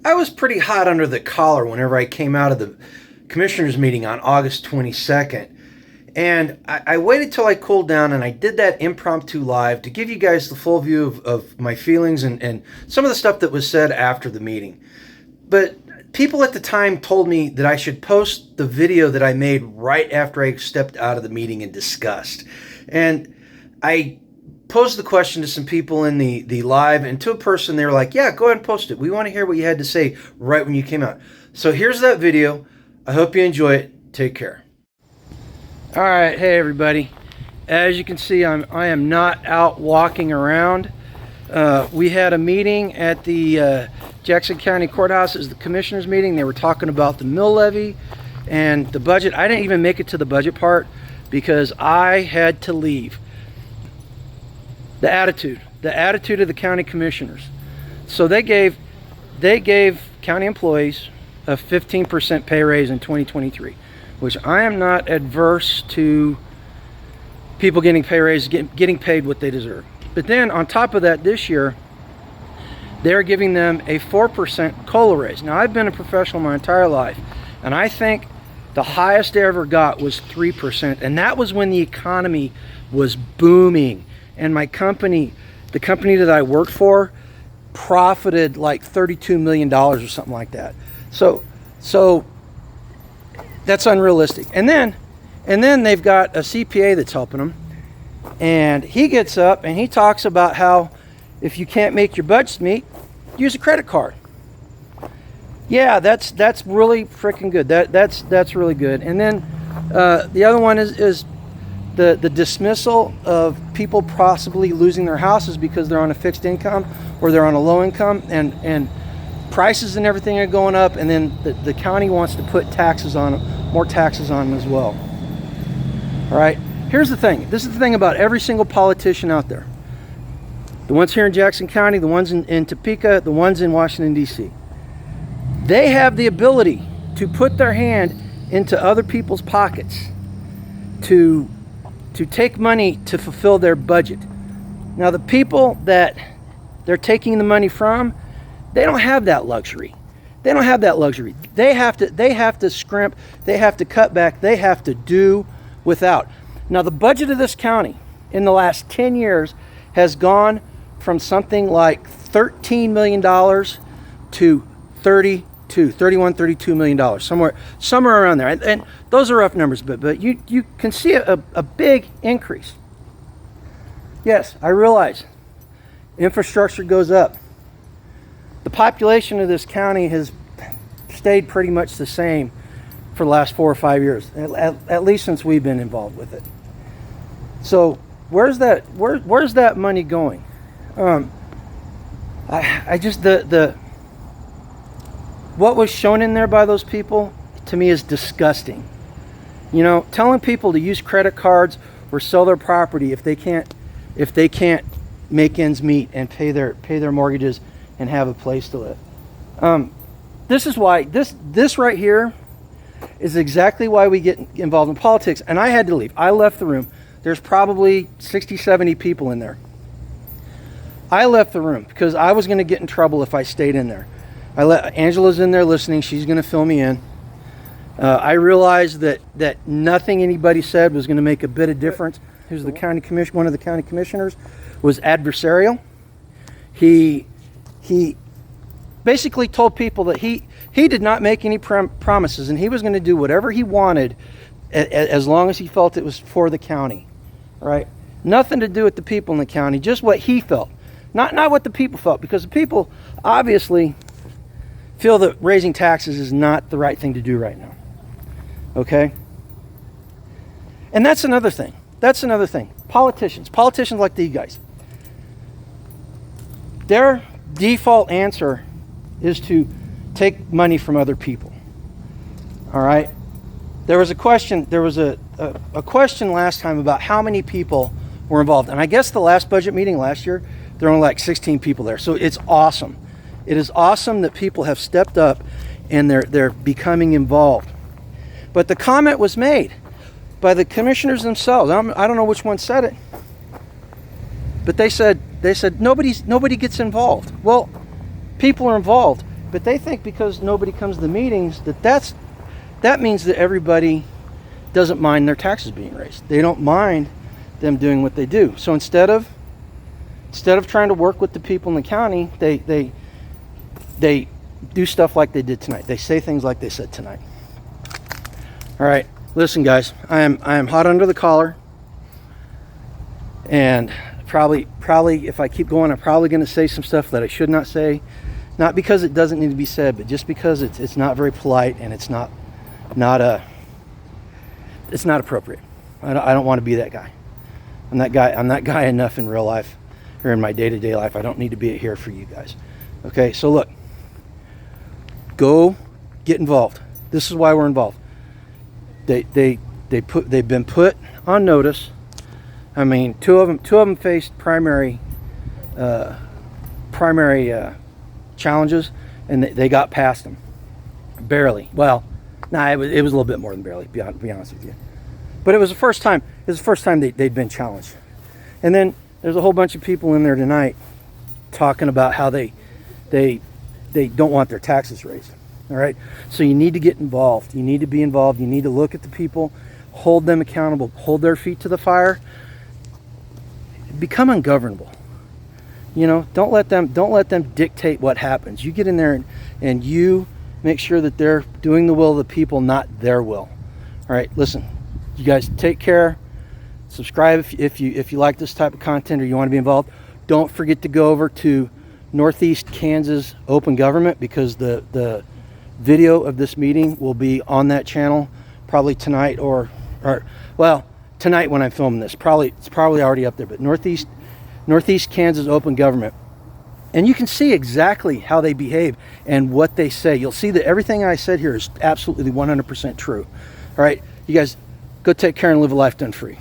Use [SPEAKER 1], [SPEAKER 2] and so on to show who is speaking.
[SPEAKER 1] I was pretty hot under the collar whenever I came out of the commissioners meeting on August 22nd. And I waited till I cooled down, and I did that impromptu live to give you guys the full view of my feelings and some of the stuff that was said after the meeting. But people at the time told me that I should post the video that I made right after I stepped out of the meeting in disgust. And I posed the question to some people in the live, and to a person, they were like, yeah, go ahead and post it. We want to hear what you had to say right when you came out. So here's that video. I hope you enjoy it. Take care. All right, hey everybody. As you can see, I am not out walking around. We had a meeting at the Jackson County Courthouse. It was the commissioners meeting. They were talking about the mill levy and the budget. I didn't even make it to the budget part because I had to leave. The attitude of the county commissioners. So they gave county employees a 15% pay raise in 2023. Which I am not adverse to people getting pay raises, getting paid what they deserve. But then on top of that, this year, they're giving them a 4% COLA raise. Now, I've been a professional my entire life, and I think the highest they ever got was 3%. And that was when the economy was booming. And my company, the company that I worked for, profited like $32 million or something like that. So that's unrealistic. And then they've got a CPA that's helping them, and he gets up and he talks about how if you can't make your budgets meet, use a credit card. Yeah, that's really freaking good. That's really good. And then the other one is the dismissal of people possibly losing their houses because they're on a fixed income or they're on a low income, and prices and everything are going up, and then the county wants to put taxes on them, more taxes on them as well. All right, here's the thing. This is the thing about every single politician out there. The ones here in Jackson County, the ones in Topeka, the ones in Washington, D.C. They have the ability to put their hand into other people's pockets to take money to fulfill their budget. Now, the people that they're taking the money from, they don't have that luxury. They don't have that luxury. They have to scrimp, they have to cut back, they have to do without. Now, the budget of this county in the last 10 years has gone from something like $13 million to $32 million, somewhere around there. And those are rough numbers, but you can see a big increase. Yes, I realize infrastructure goes up. The population of this county has stayed pretty much the same for the last 4 or 5 years, at least since we've been involved with it. So where's that money going? I just what was shown in there by those people to me is disgusting. You know, telling people to use credit cards or sell their property if they can't make ends meet and pay their mortgages and have a place to live. This is why this right here is exactly why we get involved in politics. And I had to leave. I left the room. There's probably 60, 70 people in there. I left the room because I was going to get in trouble if I stayed in there. Angela's in there listening. She's going to fill me in. I realized that nothing anybody said was going to make a bit of difference. Who's the county commission? One of the county commissioners was adversarial. He basically told people that he did not make any promises, and he was going to do whatever he wanted as long as he felt it was for the county. Right? Nothing to do with the people in the county, just what he felt. Not what the people felt, because the people obviously feel that raising taxes is not the right thing to do right now. Okay? And that's another thing. Politicians like these guys, their default answer is to take money from other people. All right? There was a question last time about how many people were involved. And I guess the last budget meeting last year, there were only like 16 people there. So it's awesome. It is awesome that people have stepped up and they're becoming involved. But the comment was made by the commissioners themselves. I don't know which one said it, but they said nobody gets involved. Well, people are involved. But they think because nobody comes to the meetings that means that everybody doesn't mind their taxes being raised. They don't mind them doing what they do. So instead of trying to work with the people in the county, they do stuff like they did tonight. They say things like they said tonight. All right, listen, guys. I am hot under the collar, and probably if I keep going, I'm probably going to say some stuff that I should not say. Not because it doesn't need to be said, but just because it's not very polite and it's not appropriate. I don't want to be that guy. I'm that guy enough in real life or in my day-to-day life. I don't need to be here for you guys. Okay, so look, go get involved. This is why we're involved. They've been put on notice. I mean, two of them faced primary challenges, and they got past them barely. Well, it was a little bit more than barely, to be honest with you. But it was the first time they'd been challenged. And then there's a whole bunch of people in there tonight talking about how they don't want their taxes raised. All right, so you need to get involved. You need to be involved. You need to look at the people, hold them accountable, hold their feet to the fire. Become ungovernable. You know, don't let them dictate what happens. You get in there and you make sure that they're doing the will of the people, not their will. All right, listen, you guys take care. Subscribe if you like this type of content or you want to be involved. Don't forget to go over to Northeast Kansas Open Government, because the video of this meeting will be on that channel probably tonight or well, tonight when I'm filming this. It's probably already up there, but Northeast Kansas Open Government. And you can see exactly how they behave and what they say. You'll see that everything I said here is absolutely 100% true. All right, you guys go take care and live a life done free.